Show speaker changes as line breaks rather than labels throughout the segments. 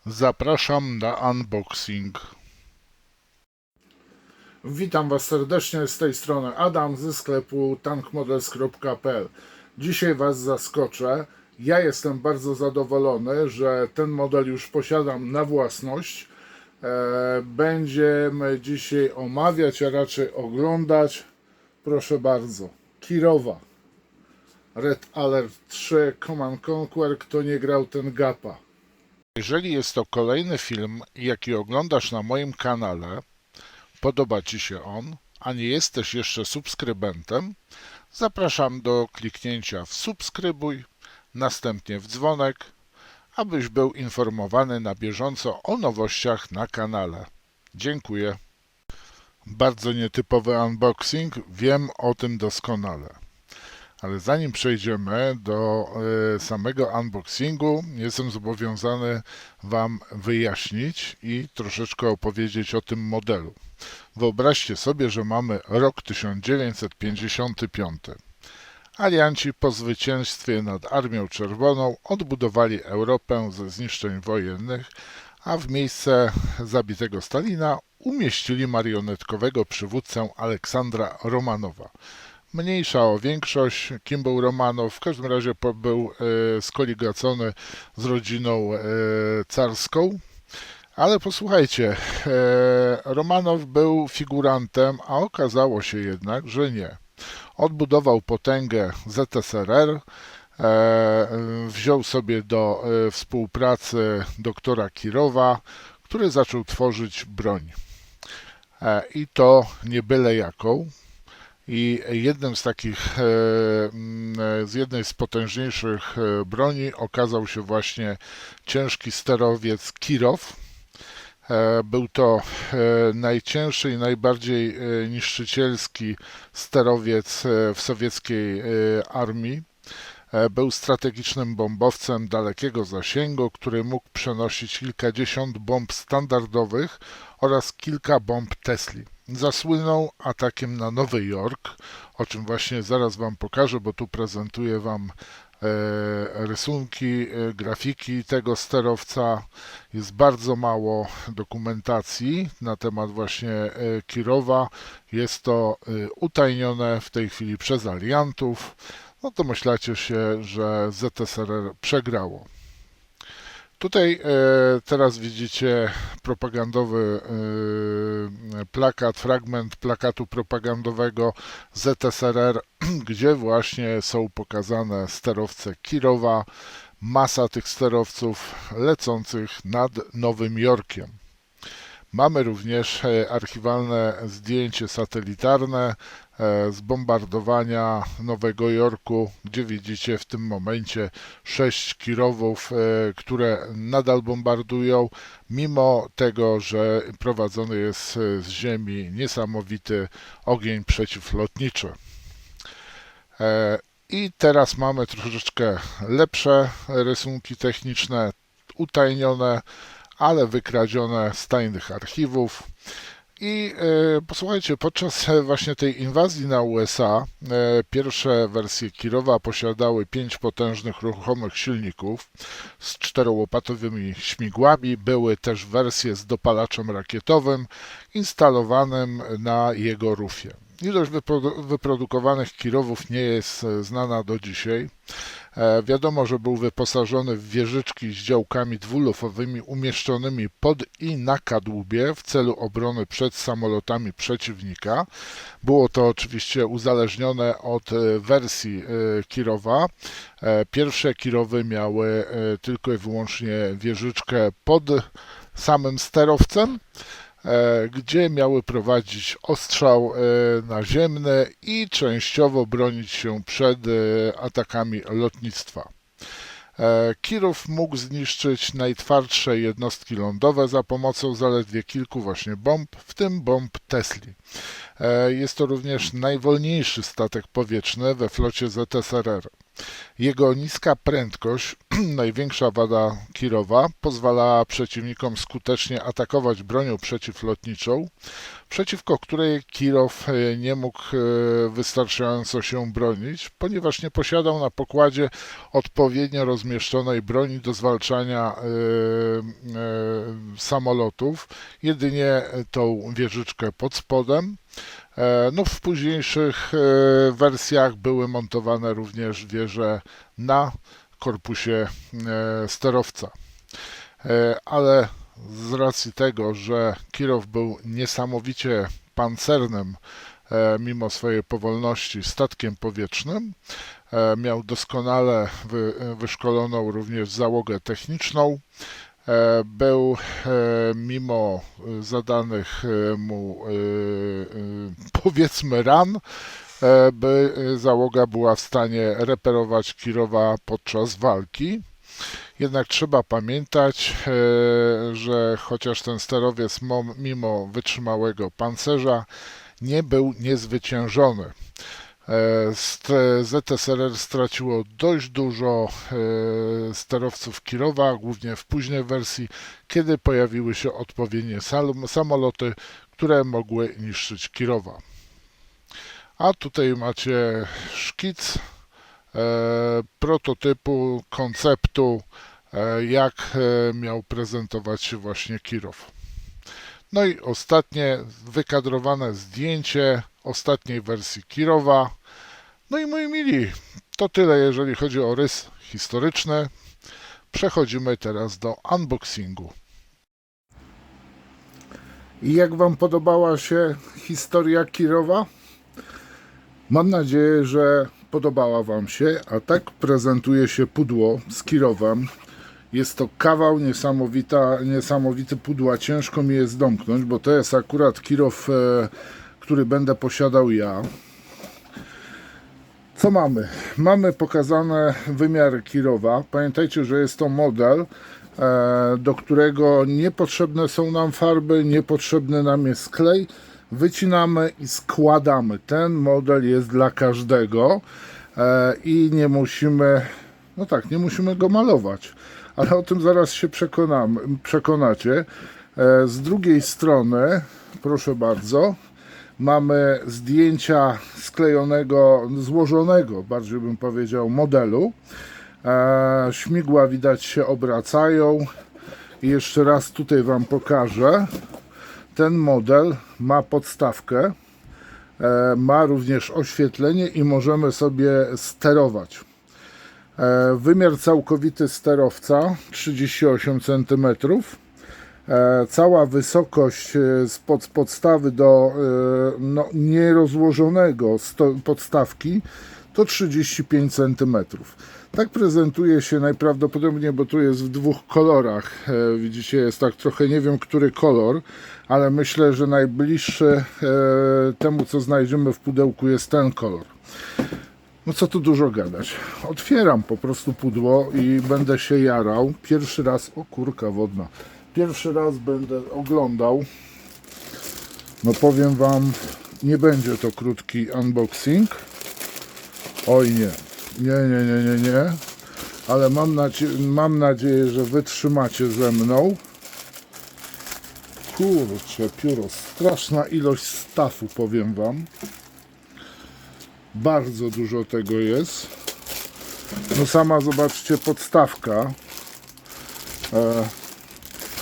Zapraszam na unboxing.
Witam Was serdecznie, z tej strony Adam ze sklepu tankmodels.pl. Dzisiaj Was zaskoczę. Ja jestem bardzo zadowolony, że ten model już posiadam na własność. Będziemy dzisiaj omawiać, a raczej oglądać. Proszę bardzo, Kirowa Red Alert 3 Command Conquer. Kto nie grał, ten gapa.
Jeżeli jest to kolejny film, jaki oglądasz na moim kanale, podoba Ci się on, a nie jesteś jeszcze subskrybentem, zapraszam do kliknięcia w subskrybuj, następnie w dzwonek, abyś był informowany na bieżąco o nowościach na kanale. Dziękuję. Bardzo nietypowy unboxing, wiem o tym doskonale. Ale zanim przejdziemy do samego unboxingu, jestem zobowiązany Wam wyjaśnić i troszeczkę opowiedzieć o tym modelu. Wyobraźcie sobie, że mamy rok 1955. Alianci po zwycięstwie nad Armią Czerwoną odbudowali Europę ze zniszczeń wojennych, a w miejsce zabitego Stalina umieścili marionetkowego przywódcę Aleksandra Romanowa. Mniejsza o większość, kim był Romanow, w każdym razie był skoligacony z rodziną carską. Ale posłuchajcie, Romanow był figurantem, a okazało się jednak, że nie. Odbudował potęgę ZSRR, wziął sobie do współpracy doktora Kirowa, który zaczął tworzyć broń. I to nie byle jaką. I jednym z takich, z jednej z potężniejszych broni okazał się właśnie ciężki sterowiec Kirow. Był to najcięższy i najbardziej niszczycielski sterowiec w sowieckiej armii. Był strategicznym bombowcem dalekiego zasięgu, który mógł przenosić kilkadziesiąt bomb standardowych oraz kilka bomb Tesli. Zasłynął atakiem na Nowy Jork, o czym właśnie zaraz Wam pokażę, bo tu prezentuję Wam rysunki, grafiki tego sterowca. Jest bardzo mało dokumentacji na temat właśnie Kirowa. Jest to utajnione w tej chwili przez aliantów. No to myślacie się, że ZSRR przegrało. Tutaj teraz widzicie propagandowy plakat, fragment plakatu propagandowego ZSRR, gdzie właśnie są pokazane sterowce Kirowa, masa tych sterowców lecących nad Nowym Jorkiem. Mamy również archiwalne zdjęcie satelitarne z bombardowania Nowego Jorku, gdzie widzicie w tym momencie 6 Kirowów, które nadal bombardują, mimo tego, że prowadzony jest z ziemi niesamowity ogień przeciwlotniczy. I teraz mamy troszeczkę lepsze rysunki techniczne, utajnione, ale wykradzione z tajnych archiwów. I posłuchajcie, podczas właśnie tej inwazji na USA pierwsze wersje Kirowa posiadały 5 potężnych ruchomych silników z 4-łopatowymi śmigłami. Były też wersje z dopalaczem rakietowym instalowanym na jego rufie. Ilość wyprodukowanych Kirowów nie jest znana do dzisiaj. Wiadomo, że był wyposażony w wieżyczki z działkami dwulufowymi umieszczonymi pod i na kadłubie w celu obrony przed samolotami przeciwnika. Było to oczywiście uzależnione od wersji Kirowa. Pierwsze Kirowy miały tylko i wyłącznie wieżyczkę pod samym sterowcem, gdzie miały prowadzić ostrzał naziemny i częściowo bronić się przed atakami lotnictwa. Kirów mógł zniszczyć najtwardsze jednostki lądowe za pomocą zaledwie kilku właśnie bomb, w tym bomb Tesli. Jest to również najwolniejszy statek powietrzny we flocie ZSRR. Jego niska prędkość, największa wada Kirowa, pozwalała przeciwnikom skutecznie atakować bronią przeciwlotniczą, przeciwko której Kirow nie mógł wystarczająco się bronić, ponieważ nie posiadał na pokładzie odpowiednio rozmieszczonej broni do zwalczania samolotów, jedynie tą wieżyczkę pod spodem. No, w późniejszych wersjach były montowane również wieże na korpusie sterowca. Ale z racji tego, że Kirow był niesamowicie pancernym, mimo swojej powolności, statkiem powietrznym, miał doskonale wyszkoloną również załogę techniczną, był mimo zadanych mu powiedzmy ran, by załoga była w stanie reperować Kirowa podczas walki. Jednak trzeba pamiętać, że chociaż ten sterowiec mimo wytrzymałego pancerza nie był niezwyciężony. ZSRR straciło dość dużo sterowców Kirowa, głównie w późnej wersji, kiedy pojawiły się odpowiednie samoloty, które mogły niszczyć Kirowa. A tutaj macie szkic prototypu, konceptu, jak miał prezentować się właśnie Kirow. No i ostatnie wykadrowane zdjęcie ostatniej wersji Kirowa. No i moi mili, to tyle jeżeli chodzi o rys historyczny. Przechodzimy teraz do unboxingu.
I jak Wam podobała się historia Kirowa? Mam nadzieję, że podobała Wam się, a tak prezentuje się pudło z Kirowem. Jest to kawał niesamowity pudła, ciężko mi jest domknąć, bo to jest akurat Kirow, który będę posiadał ja. Co mamy? Mamy pokazane wymiary Kirowa. Pamiętajcie, że jest to model, do którego niepotrzebne są nam farby, niepotrzebny nam jest klej. Wycinamy i składamy. Ten model jest dla każdego i nie musimy, no tak, nie musimy go malować. Ale o tym zaraz się przekonacie. Z drugiej strony, proszę bardzo, mamy zdjęcia sklejonego, złożonego, bardziej bym powiedział, modelu. Śmigła widać się obracają. I jeszcze raz tutaj Wam pokażę. Ten model ma podstawkę, ma również oświetlenie i możemy sobie sterować. Wymiar całkowity sterowca 38 cm. Cała wysokość z podstawy do nierozłożonego podstawki to 35 cm. Tak prezentuje się najprawdopodobniej, bo tu jest w dwóch kolorach. Widzicie, jest tak trochę, nie wiem który kolor, ale myślę, że najbliższy temu, co znajdziemy w pudełku, jest ten kolor. No co tu dużo gadać. Otwieram po prostu pudło i będę się jarał. Pierwszy raz, o kurka wodna, pierwszy raz będę oglądał. No powiem Wam, nie będzie to krótki unboxing. Oj nie. Nie. Ale mam nadzieję, że wytrzymacie ze mną. Kurczę, pióro. Straszna ilość stafu, powiem Wam. Bardzo dużo tego jest. No sama zobaczcie, podstawka.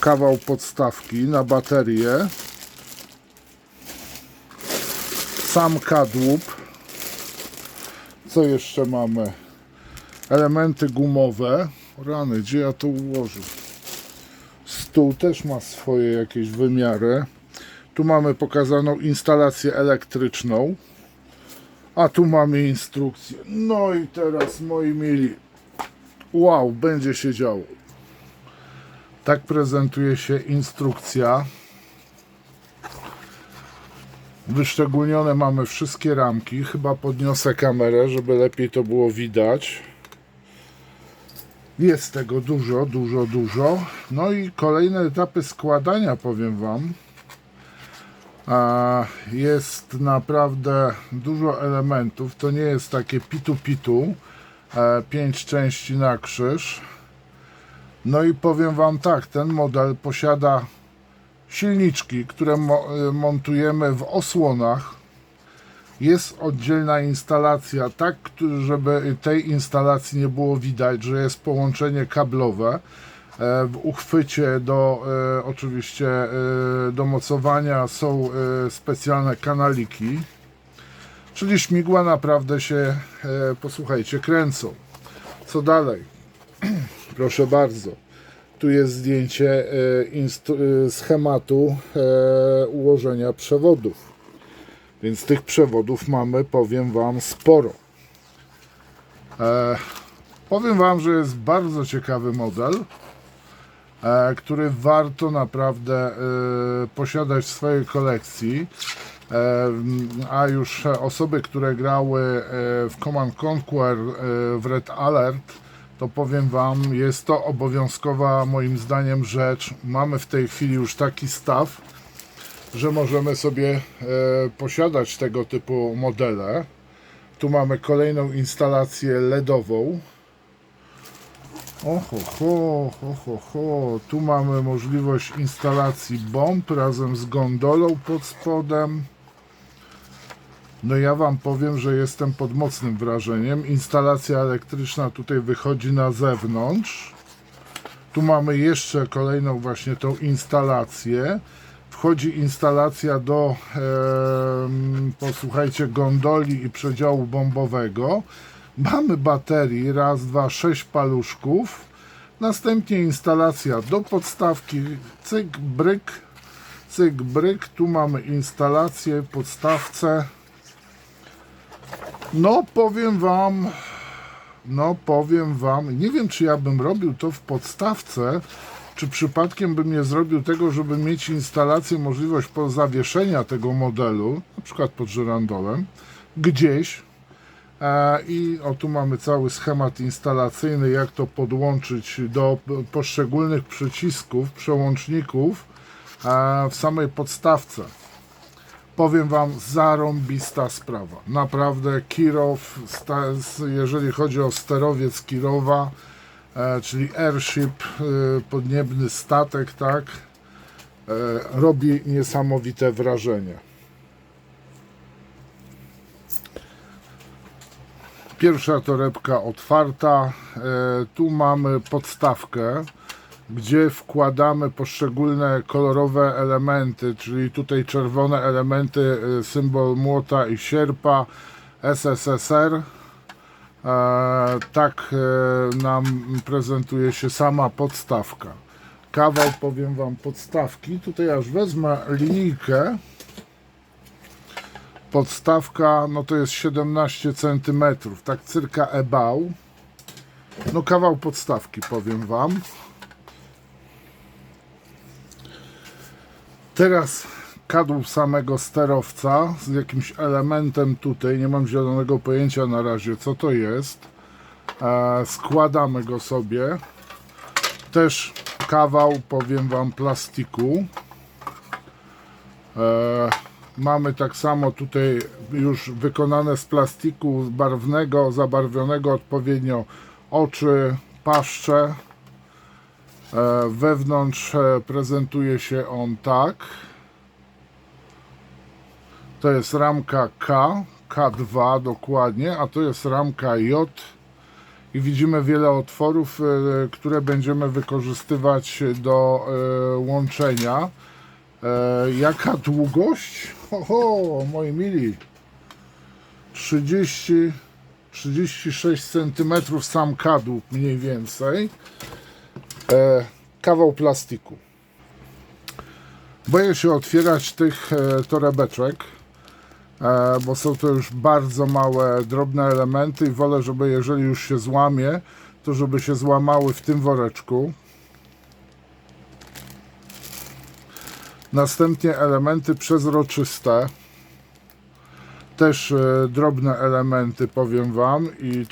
Kawał podstawki na baterię. Sam kadłub. Co jeszcze mamy? Elementy gumowe. Rany, gdzie ja to ułożę? Stół też ma swoje jakieś wymiary. Tu mamy pokazaną instalację elektryczną. A tu mamy instrukcję. No i teraz, moi mili, wow, będzie się działo. Tak prezentuje się instrukcja. Wyszczególnione mamy wszystkie ramki. Chyba podniosę kamerę, żeby lepiej to było widać. Jest tego dużo. No i kolejne etapy składania, powiem Wam. Jest naprawdę dużo elementów. To nie jest takie pitu. 5 części na krzyż. No i powiem Wam tak, ten model posiada silniczki, które montujemy w osłonach. Jest oddzielna instalacja, tak żeby tej instalacji nie było widać, że jest połączenie kablowe. W uchwycie do oczywiście do mocowania są specjalne kanaliki, czyli śmigła naprawdę się, posłuchajcie, kręcą. Co dalej? Proszę bardzo. Tu jest zdjęcie schematu ułożenia przewodów. Więc tych przewodów mamy, powiem Wam, sporo. Powiem Wam, że jest bardzo ciekawy model, który warto naprawdę posiadać w swojej kolekcji. A już osoby, które grały w Command Conquer, w Red Alert, to powiem Wam, jest to obowiązkowa moim zdaniem rzecz. Mamy w tej chwili już taki staw, że możemy sobie posiadać tego typu modele. Tu mamy kolejną instalację LEDową. Tu mamy możliwość instalacji bomb razem z gondolą pod spodem. No ja Wam powiem, że jestem pod mocnym wrażeniem. Instalacja elektryczna tutaj wychodzi na zewnątrz. Tu mamy jeszcze kolejną właśnie tą instalację. Wchodzi instalacja do, posłuchajcie, gondoli i przedziału bombowego. Mamy baterii, raz, dwa, 6 paluszków. Następnie instalacja do podstawki, cyk, bryk, cyk, bryk. Tu mamy instalację, podstawce. No powiem Wam, nie wiem, czy ja bym robił to w podstawce, czy przypadkiem bym nie zrobił tego, żeby mieć instalację, możliwość zawieszenia tego modelu, na przykład pod żyrandolem, gdzieś. I o, tu mamy cały schemat instalacyjny, jak to podłączyć do poszczególnych przycisków, przełączników w samej podstawce. Powiem Wam, zarąbista sprawa. Naprawdę Kirow, jeżeli chodzi o sterowiec Kirowa, czyli airship, podniebny statek, tak, robi niesamowite wrażenie. Pierwsza torebka otwarta. Tu mamy podstawkę, gdzie wkładamy poszczególne kolorowe elementy, czyli tutaj czerwone elementy, symbol młota i sierpa SSSR. Tak nam prezentuje się sama podstawka. Kawał, powiem Wam, podstawki. Tutaj aż wezmę linijkę. Podstawka, no to jest 17 cm, tak circa about. No kawał podstawki, powiem Wam. Teraz kadłub samego sterowca z jakimś elementem tutaj, nie mam zielonego pojęcia na razie, co to jest. Składamy go sobie. Też kawał, powiem Wam, plastiku. Mamy tak samo tutaj już wykonane z plastiku barwnego, zabarwionego odpowiednio oczy, paszcze. Wewnątrz prezentuje się on tak. To jest ramka K, K2 dokładnie, a to jest ramka J. I widzimy wiele otworów, które będziemy wykorzystywać do łączenia. Jaka długość? Oho, moi mili, 36 cm sam kadłub mniej więcej. Kawał plastiku. Boję się otwierać tych torebeczek, bo są to już bardzo małe, drobne elementy i wolę, żeby jeżeli już się złamie, to żeby się złamały w tym woreczku. Następnie elementy przezroczyste, też drobne elementy, powiem Wam, i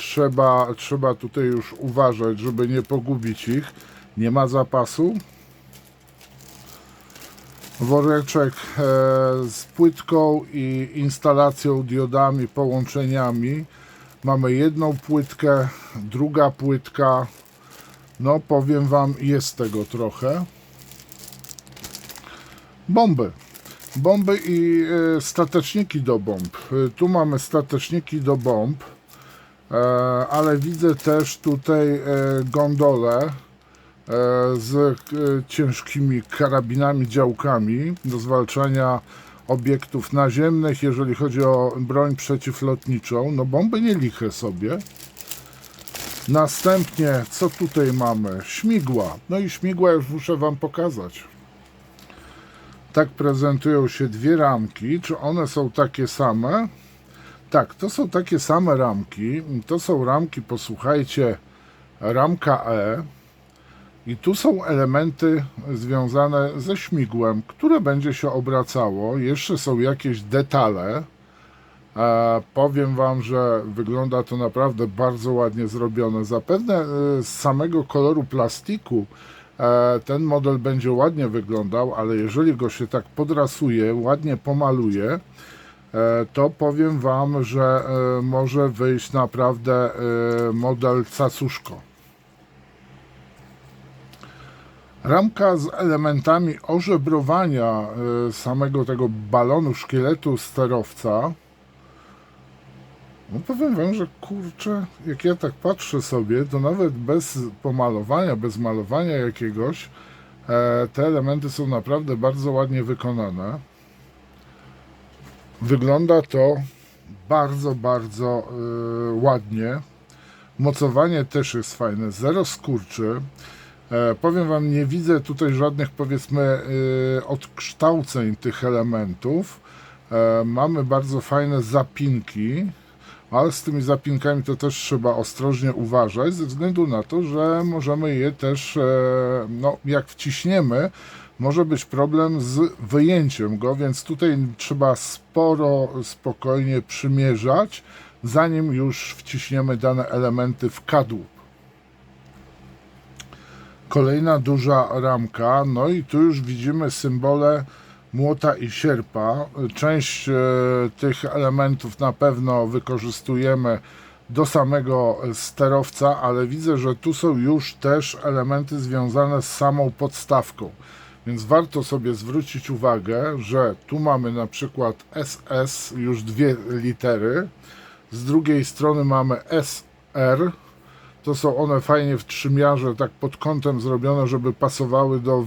trzeba tutaj już uważać, żeby nie pogubić ich. Nie ma zapasu. Woreczek z płytką i instalacją, diodami, połączeniami. Mamy jedną płytkę, druga płytka. No powiem Wam, jest tego trochę. Bomby. Bomby i stateczniki do bomb. Tu mamy stateczniki do bomb, ale widzę też tutaj gondolę z ciężkimi karabinami, działkami do zwalczania obiektów naziemnych, jeżeli chodzi o broń przeciwlotniczą. No bomby nie liche sobie. Następnie, co tutaj mamy? Śmigła. No i śmigła już muszę Wam pokazać. Tak prezentują się dwie ramki. Czy one są takie same? Tak, to są takie same ramki. To są ramki, posłuchajcie, ramka E. I tu są elementy związane ze śmigłem, które będzie się obracało. Jeszcze są jakieś detale. Powiem Wam, że wygląda to naprawdę bardzo ładnie zrobione. Zapewne z samego koloru plastiku ten model będzie ładnie wyglądał, ale jeżeli go się tak podrasuje, ładnie pomaluje, to powiem Wam, że może wyjść naprawdę model cacuszko. Ramka z elementami ożebrowania samego tego balonu szkieletu sterowca. No powiem Wam, że kurczę, jak ja tak patrzę sobie, to nawet bez pomalowania, bez malowania jakiegoś, te elementy są naprawdę bardzo ładnie wykonane. Wygląda to bardzo, bardzo ładnie. Mocowanie też jest fajne, zero skurczy. Powiem Wam, nie widzę tutaj żadnych, powiedzmy, odkształceń tych elementów. Mamy bardzo fajne zapinki, ale z tymi zapinkami to też trzeba ostrożnie uważać, ze względu na to, że możemy je też, no jak wciśniemy, może być problem z wyjęciem go, więc tutaj trzeba sporo, spokojnie przymierzać, zanim już wciśniemy dane elementy w kadłub. Kolejna duża ramka, no i tu już widzimy symbole młota i sierpa. Część tych elementów na pewno wykorzystujemy do samego sterowca, ale widzę, że tu są już też elementy związane z samą podstawką. Więc warto sobie zwrócić uwagę, że tu mamy na przykład SS, już dwie litery. Z drugiej strony mamy SR. To są one fajnie w trzymiarze, tak pod kątem zrobione, żeby pasowały do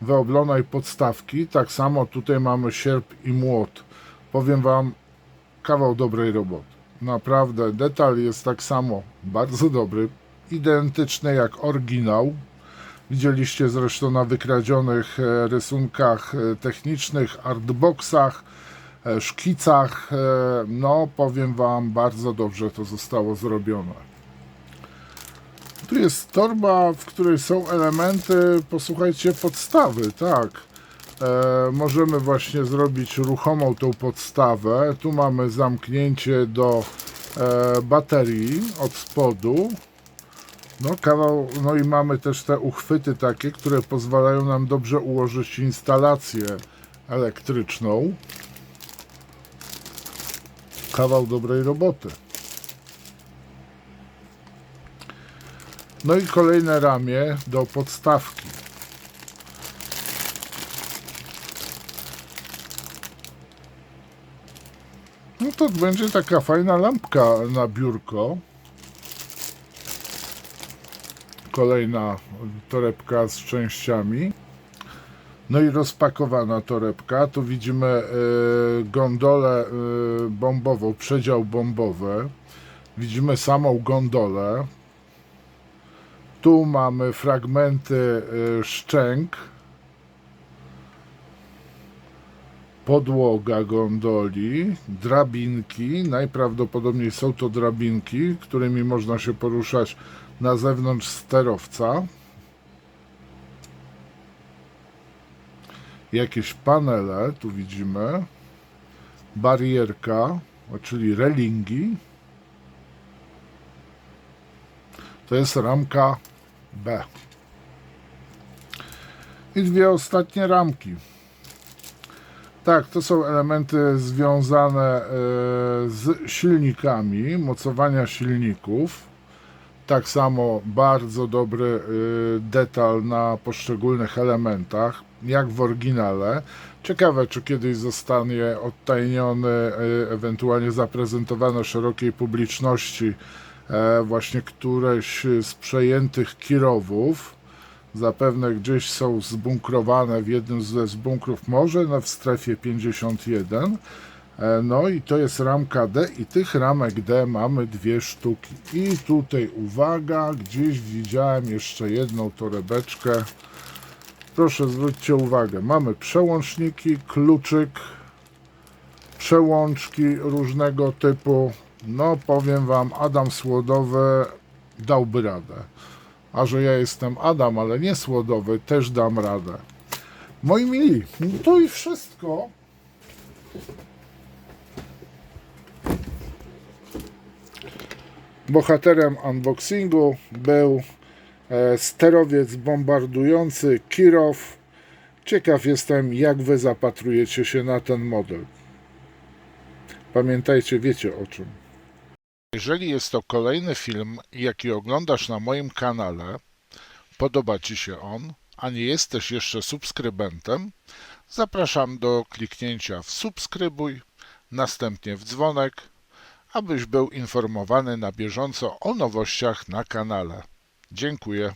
wyoblonej podstawki. Tak samo tutaj mamy sierp i młot. Powiem Wam, kawał dobrej roboty. Naprawdę, detal jest tak samo bardzo dobry, identyczny jak oryginał. Widzieliście zresztą na wykradzionych rysunkach technicznych, artboxach, szkicach. No, powiem Wam, bardzo dobrze to zostało zrobione. Tu jest torba, w której są elementy, posłuchajcie, podstawy, tak. Możemy właśnie zrobić ruchomą tą podstawę. Tu mamy zamknięcie do baterii od spodu. No, kawał, no i mamy też te uchwyty takie, które pozwalają nam dobrze ułożyć instalację elektryczną. Kawał dobrej roboty. No i kolejne ramię do podstawki. No to będzie taka fajna lampka na biurko. Kolejna torebka z częściami. No i rozpakowana torebka. Tu widzimy gondolę bombową, przedział bombowy. Widzimy samą gondolę. Tu mamy fragmenty szczęk. Podłoga gondoli, drabinki. Najprawdopodobniej są to drabinki, którymi można się poruszać na zewnątrz sterowca. Jakieś panele, tu widzimy. Barierka, czyli relingi. To jest ramka B. I dwie ostatnie ramki. Tak, to są elementy związane z silnikami, mocowania silników. Tak samo bardzo dobry detal na poszczególnych elementach, jak w oryginale. Ciekawe, czy kiedyś zostanie odtajniony, ewentualnie zaprezentowany szerokiej publiczności właśnie któreś z przejętych kirowów. Zapewne gdzieś są zbunkrowane w jednym z bunkrów, może w strefie 51. No i to jest ramka D i tych ramek D mamy 2 sztuki. I tutaj uwaga, gdzieś widziałem jeszcze jedną torebeczkę. Proszę zwróćcie uwagę, mamy przełączniki, kluczyk, przełączki różnego typu. No powiem wam, Adam Słodowy dałby radę. A że ja jestem Adam, ale nie Słodowy, też dam radę. Moi mili, to i wszystko. Bohaterem unboxingu był sterowiec bombardujący Kirov. Ciekaw jestem, jak wy zapatrujecie się na ten model. Pamiętajcie, wiecie o czym.
Jeżeli jest to kolejny film, jaki oglądasz na moim kanale, podoba Ci się on, a nie jesteś jeszcze subskrybentem, zapraszam do kliknięcia w subskrybuj, następnie w dzwonek, abyś był informowany na bieżąco o nowościach na kanale. Dziękuję.